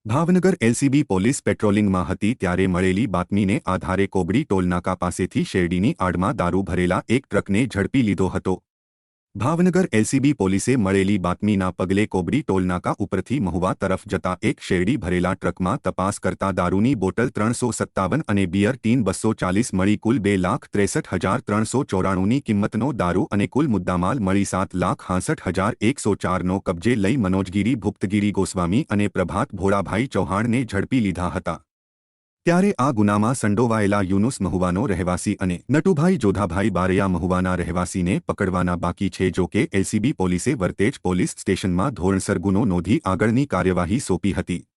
Bhavnagar LCB police પેટ્રોલિંગમાં હતી ત્યારે મળેલી બાતમીને આધારે કોબડી ટોલનાકા પાસેથી શેરડીની આડમાં દારૂ ભરેલા એક ટ્રકને ઝડપી લીધો હતો। ભાવનગર એલસીબી પોલીસે મળેલી બાતમીના પગલે કોબડી ટોલનાકા ઉપરથી મહુવા તરફ જતા એક શેરડી ભરેલા ટ્રકમાં તપાસ કરતા દારૂની બોટલ 357 અને બિયર ટીન 240 મળી કુલ 2,63,394ની કિંમતનો દારૂ અને કુલ મુદ્દામાલ મળી 7,65,104નો કબજે લઈ મનોજગીરી ભુક્તગીરી ગોસ્વામી અને પ્રભાત ભોળાભાઈ ચૌહાણને ઝડપી લીધા હતા। ત્યારે આ ગુનામાં સંડોવાયેલા યુનુસ મહુવાનો રહેવાસી અને નટુભાઈ જોધાભાઈ બારૈયા મહુવાના રહેવાસીને પકડવાના બાકી છે। જો કે એલસીબી પોલીસે વરતેજ પોલીસ સ્ટેશનમાં ધોરણસર ગુનો નોંધી આગળની કાર્યવાહી સોંપી હતી।